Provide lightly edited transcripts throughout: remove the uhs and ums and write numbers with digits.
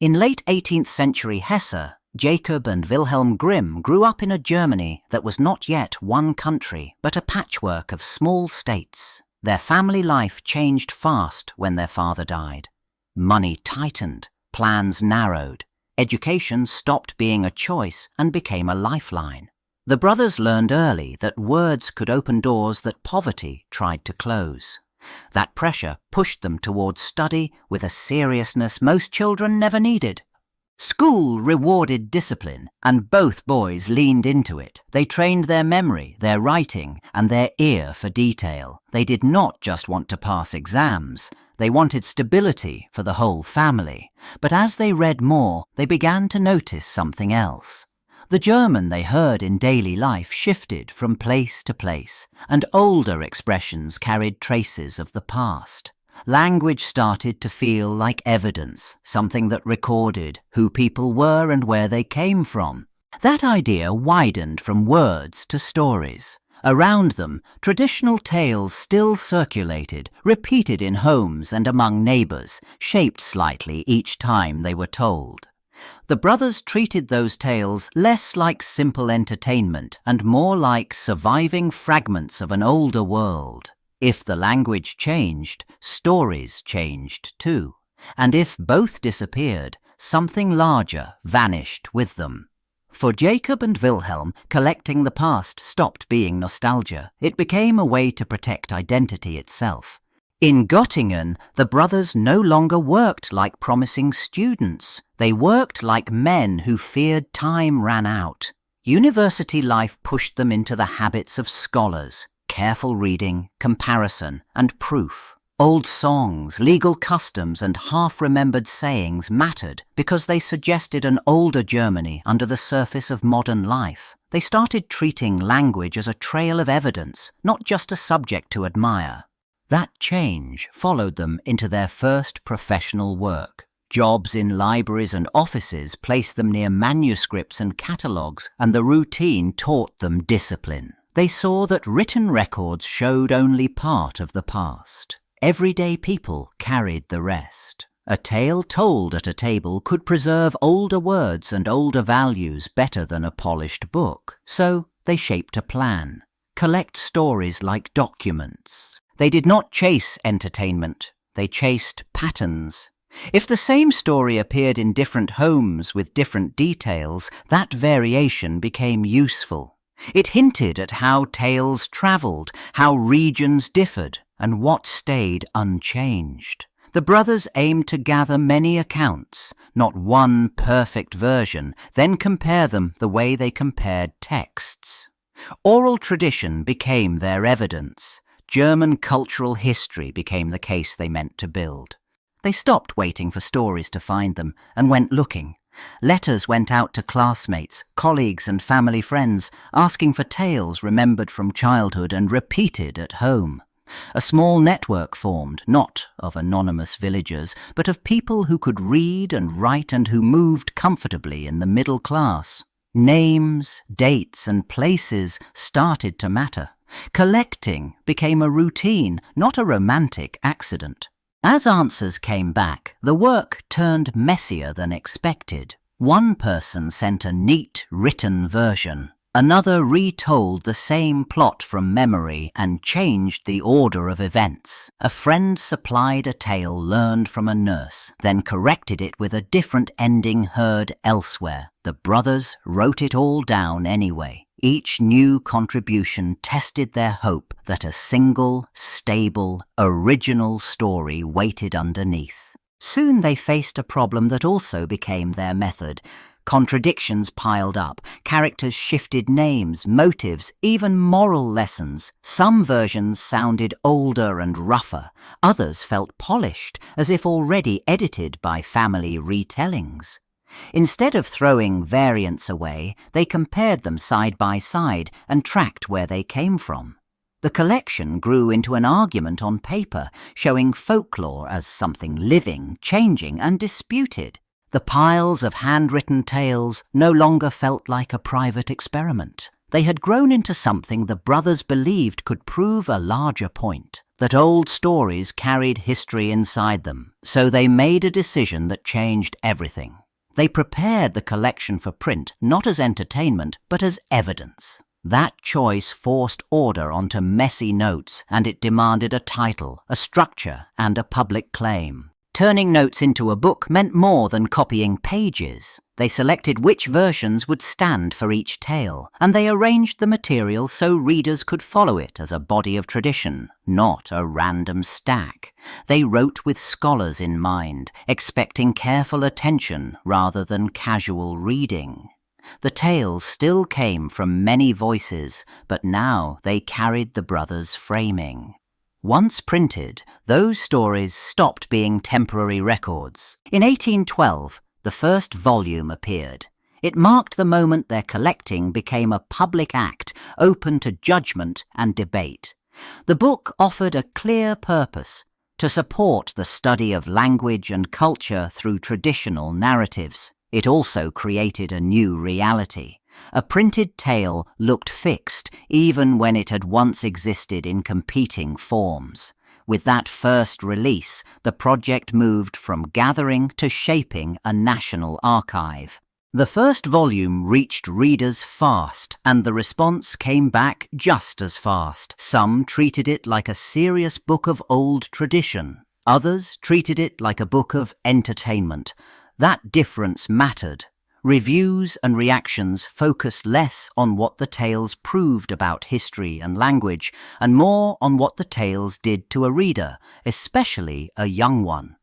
In late 18th century Hesse, Jacob and Wilhelm Grimm grew up in a Germany that was not yet one country, but a patchwork of small states. Their family life changed fast when their father died. Money tightened, plans narrowed, education stopped being a choice and became a lifeline. The brothers learned early that words could open doors that poverty tried to close. That pressure pushed them towards study with a seriousness most children never needed. School rewarded discipline, and both boys leaned into it. They trained their memory, their writing, and their ear for detail. They did not just want to pass exams. They wanted stability for the whole family. But as they read more, they began to notice something else. The German they heard in daily life shifted from place to place, and older expressions carried traces of the past. Language started to feel like evidence, something that recorded who people were and where they came from. That idea widened from words to stories. Around them, traditional tales still circulated, repeated in homes and among neighbors, shaped slightly each time they were told. The brothers treated those tales less like simple entertainment and more like surviving fragments of an older world. If the language changed, stories changed too. And if both disappeared, something larger vanished with them. For Jacob and Wilhelm, collecting the past stopped being nostalgia. It became a way to protect identity itself. In Göttingen, the brothers no longer worked like promising students. They worked like men who feared time ran out. University life pushed them into the habits of scholars, careful reading, comparison, and proof. Old songs, legal customs, and half-remembered sayings mattered because they suggested an older Germany under the surface of modern life. They started treating language as a trail of evidence, not just a subject to admire. That change followed them into their first professional work. Jobs in libraries and offices placed them near manuscripts and catalogues, and the routine taught them discipline. They saw that written records showed only part of the past. Everyday people carried the rest. A tale told at a table could preserve older words and older values better than a polished book. So they shaped a plan. Collect stories like documents. They did not chase entertainment, they chased patterns. If the same story appeared in different homes with different details, that variation became useful. It hinted at how tales travelled, how regions differed, and what stayed unchanged. The brothers aimed to gather many accounts, not one perfect version, then compare them the way they compared texts. Oral tradition became their evidence. German cultural history became the case they meant to build. They stopped waiting for stories to find them and went looking. Letters went out to classmates, colleagues and family friends, asking for tales remembered from childhood and repeated at home. A small network formed, not of anonymous villagers, but of people who could read and write and who moved comfortably in the middle class. Names, dates and places started to matter. Collecting became a routine, not a romantic accident. As answers came back, the work turned messier than expected. One person sent a neat, written version. Another retold the same plot from memory and changed the order of events. A friend supplied a tale learned from a nurse, then corrected it with a different ending heard elsewhere. The brothers wrote it all down anyway. Each new contribution tested their hope that a single, stable, original story waited underneath. Soon they faced a problem that also became their method. Contradictions piled up, characters shifted names, motives, even moral lessons. Some versions sounded older and rougher, others felt polished, as if already edited by family retellings. Instead of throwing variants away, they compared them side by side and tracked where they came from. The collection grew into an argument on paper, showing folklore as something living, changing and disputed. The piles of handwritten tales no longer felt like a private experiment. They had grown into something the brothers believed could prove a larger point. that old stories carried history inside them, so they made a decision that changed everything. They prepared the collection for print not as entertainment, but as evidence. That choice forced order onto messy notes, and it demanded a title, a structure, and a public claim. Turning notes into a book meant more than copying pages. They selected which versions would stand for each tale, and they arranged the material so readers could follow it as a body of tradition, not a random stack. They wrote with scholars in mind, expecting careful attention rather than casual reading. The tales still came from many voices, but now they carried the brothers' framing. Once printed, those stories stopped being temporary records. In 1812, the first volume appeared. It marked the moment their collecting became a public act, open to judgment and debate. The book offered a clear purpose: to support the study of language and culture through traditional narratives. It also created a new reality. A printed tale looked fixed even when it had once existed in competing forms. With that first release, the project moved from gathering to shaping a national archive. The first volume reached readers fast, and the response came back just as fast. Some treated it like a serious book of old tradition. Others treated it like a book of entertainment. That difference mattered. Reviews and reactions focused less on what the tales proved about history and language, and more on what the tales did to a reader, especially a young one.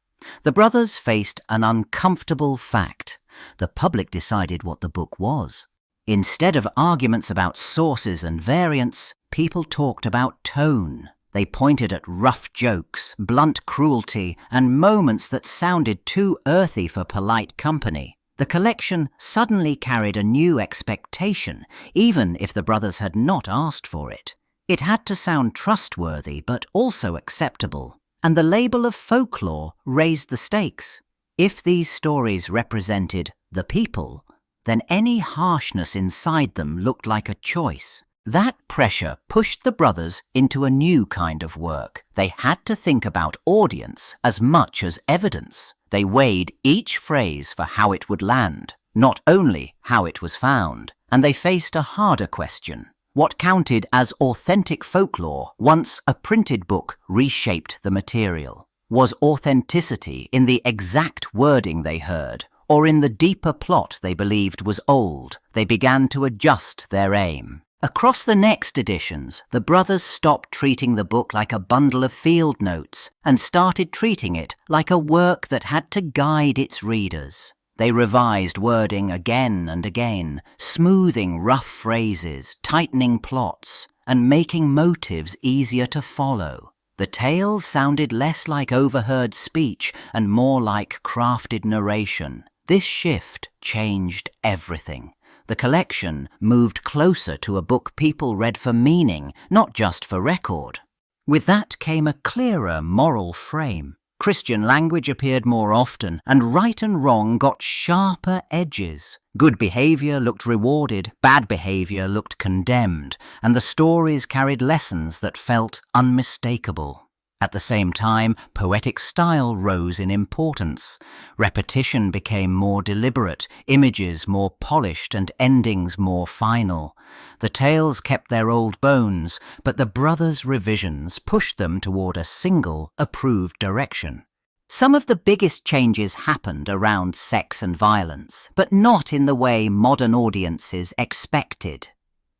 The brothers faced an uncomfortable fact. The public decided what the book was. Instead of arguments about sources and variants, people talked about tone. They pointed at rough jokes, blunt cruelty, and moments that sounded too earthy for polite company. The collection suddenly carried a new expectation, even if the brothers had not asked for it. It had to sound trustworthy but also acceptable, and the label of folklore raised the stakes. If these stories represented the people, then any harshness inside them looked like a choice. That pressure pushed the brothers into a new kind of work. They had to think about audience as much as evidence. They weighed each phrase for how it would land, not only how it was found. And they faced a harder question: what counted as authentic folklore once a printed book reshaped the material? Was authenticity in the exact wording they heard, or in the deeper plot they believed was old? They began to adjust their aim. Across the next editions, the brothers stopped treating the book like a bundle of field notes and started treating it like a work that had to guide its readers. They revised wording again and again, smoothing rough phrases, tightening plots, and making motives easier to follow. The tales sounded less like overheard speech and more like crafted narration. This shift changed everything. The collection moved closer to a book people read for meaning, not just for record. With that came a clearer moral frame. Christian language appeared more often, and right and wrong got sharper edges. Good behavior looked rewarded, bad behavior looked condemned, and the stories carried lessons that felt unmistakable. At the same time, poetic style rose in importance. Repetition became more deliberate, images more polished, and endings more final. The tales kept their old bones, but the brothers' revisions pushed them toward a single, approved direction. Some of the biggest changes happened around sex and violence, but not in the way modern audiences expected.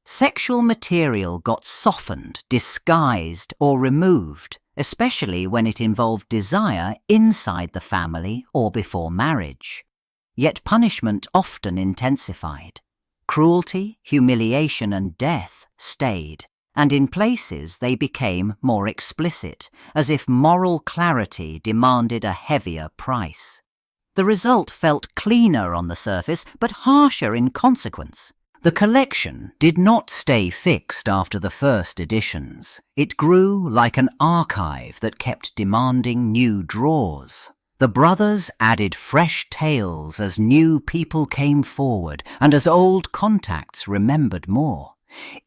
Sexual material got softened, disguised, or removed, especially when it involved desire inside the family or before marriage. Yet punishment often intensified. Cruelty, humiliation, and death stayed, and in places they became more explicit, as if moral clarity demanded a heavier price. The result felt cleaner on the surface, but harsher in consequence. The collection did not stay fixed after the first editions. It grew like an archive that kept demanding new draws. The brothers added fresh tales as new people came forward and as old contacts remembered more.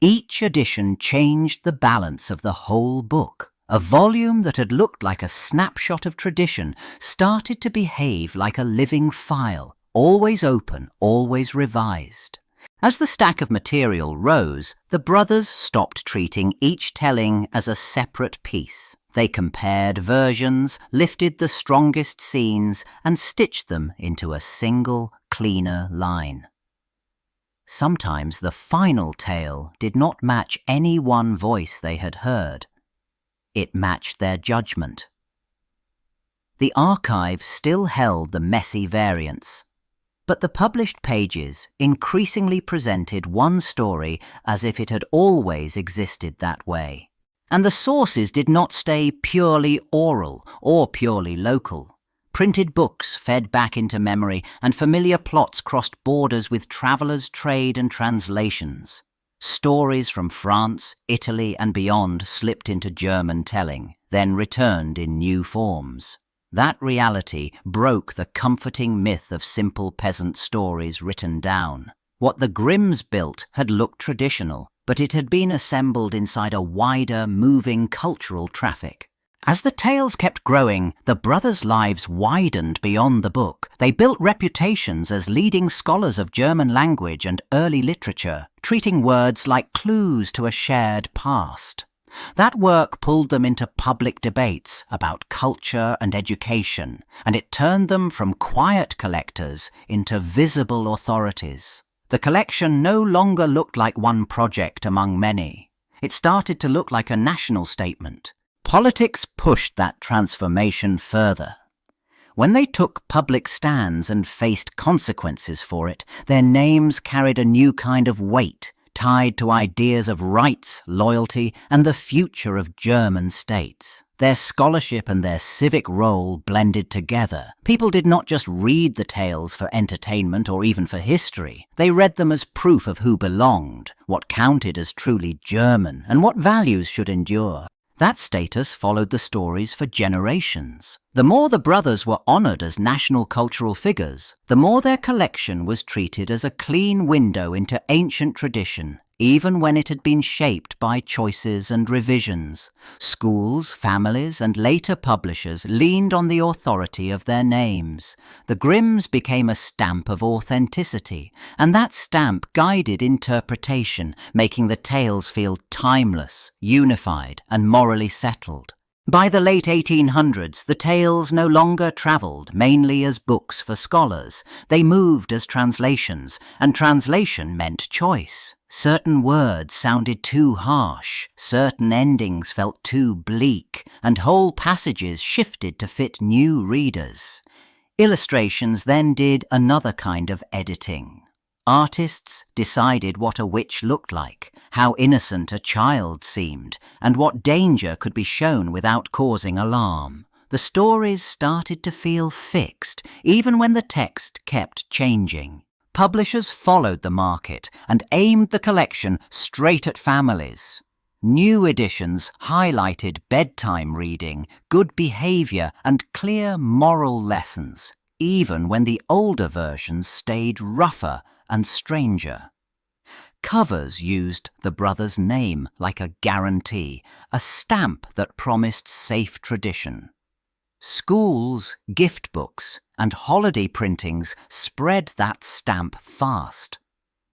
Each edition changed the balance of the whole book. A volume that had looked like a snapshot of tradition started to behave like a living file, always open, always revised. As the stack of material rose, the brothers stopped treating each telling as a separate piece. They compared versions, lifted the strongest scenes, and stitched them into a single, cleaner line. Sometimes the final tale did not match any one voice they had heard. It matched their judgment. The archive still held the messy variants, but the published pages increasingly presented one story as if it had always existed that way. And the sources did not stay purely oral or purely local. Printed books fed back into memory, and familiar plots crossed borders with travellers' trade and translations. Stories from France, Italy, and beyond slipped into German telling, then returned in new forms. That reality broke the comforting myth of simple peasant stories written down. What the Grimms built had looked traditional, but it had been assembled inside a wider, moving cultural traffic. As the tales kept growing, the brothers' lives widened beyond the book. They built reputations as leading scholars of German language and early literature, treating words like clues to a shared past. That work pulled them into public debates about culture and education, and it turned them from quiet collectors into visible authorities. The collection no longer looked like one project among many. It started to look like a national statement. Politics pushed that transformation further. When they took public stands and faced consequences for it, their names carried a new kind of weight, tied to ideas of rights, loyalty, and the future of German states. Their scholarship and their civic role blended together. People did not just read the tales for entertainment or even for history. They read them as proof of who belonged, what counted as truly German, and what values should endure. That status followed the stories for generations. The more the brothers were honoured as national cultural figures, the more their collection was treated as a clean window into ancient tradition, even when it had been shaped by choices and revisions. Schools, families, and later publishers leaned on the authority of their names. The Grimms became a stamp of authenticity, and that stamp guided interpretation, making the tales feel timeless, unified, and morally settled. By the late 1800s, the tales no longer travelled mainly as books for scholars. They moved as translations, and translation meant choice. Certain words sounded too harsh, certain endings felt too bleak, and whole passages shifted to fit new readers. Illustrations then did another kind of editing. Artists decided what a witch looked like, how innocent a child seemed, and what danger could be shown without causing alarm. The stories started to feel fixed, even when the text kept changing. Publishers followed the market and aimed the collection straight at families. New editions highlighted bedtime reading, good behaviour, and clear moral lessons, even when the older versions stayed rougher and stranger. Covers used the brothers' name like a guarantee, a stamp that promised safe tradition. Schools, gift books, and holiday printings spread that stamp fast.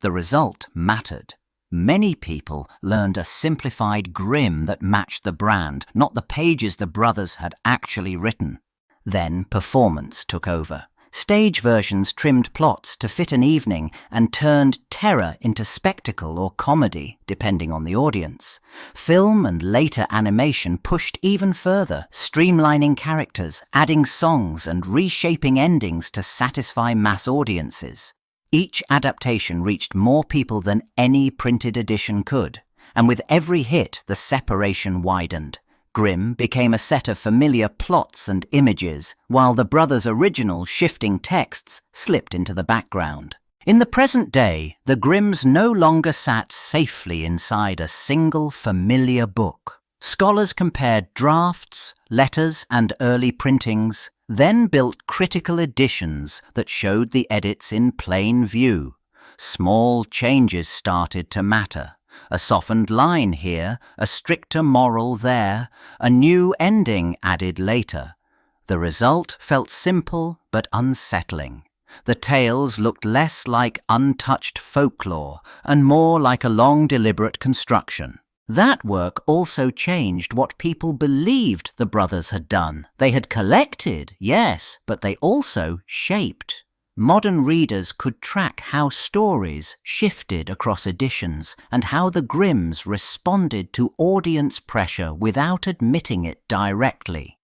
The result mattered. Many people learned a simplified Grimm that matched the brand, not the pages the brothers had actually written. Then performance took over. Stage versions trimmed plots to fit an evening and turned terror into spectacle or comedy, depending on the audience. Film and later animation pushed even further, streamlining characters, adding songs, and reshaping endings to satisfy mass audiences. Each adaptation reached more people than any printed edition could, and with every hit the separation widened. Grimm became a set of familiar plots and images, while the brothers' original shifting texts slipped into the background. In the present day, the Grimms no longer sat safely inside a single familiar book. Scholars compared drafts, letters, and early printings, then built critical editions that showed the edits in plain view. Small changes started to matter. A softened line here, a stricter moral there, a new ending added later. The result felt simple but unsettling. The tales looked less like untouched folklore and more like a long, deliberate construction. That work also changed what people believed the brothers had done. They had collected, yes, but they also shaped. Modern readers could track how stories shifted across editions and how the Grimms responded to audience pressure without admitting it directly.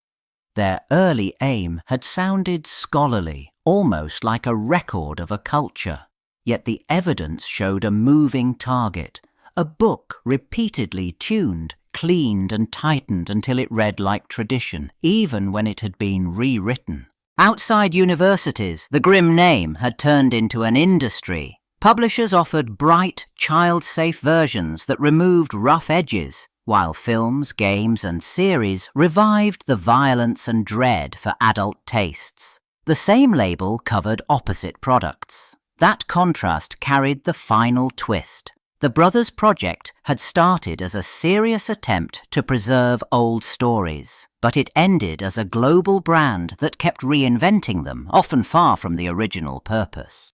Their early aim had sounded scholarly, almost like a record of a culture. Yet the evidence showed a moving target, a book repeatedly tuned, cleaned and tightened until it read like tradition, even when it had been rewritten. Outside universities, the Grimm name had turned into an industry. Publishers offered bright, child-safe versions that removed rough edges, while films, games and series revived the violence and dread for adult tastes. The same label covered opposite products. That contrast carried the final twist. The Brothers Project had started as a serious attempt to preserve old stories, but it ended as a global brand that kept reinventing them, often far from the original purpose.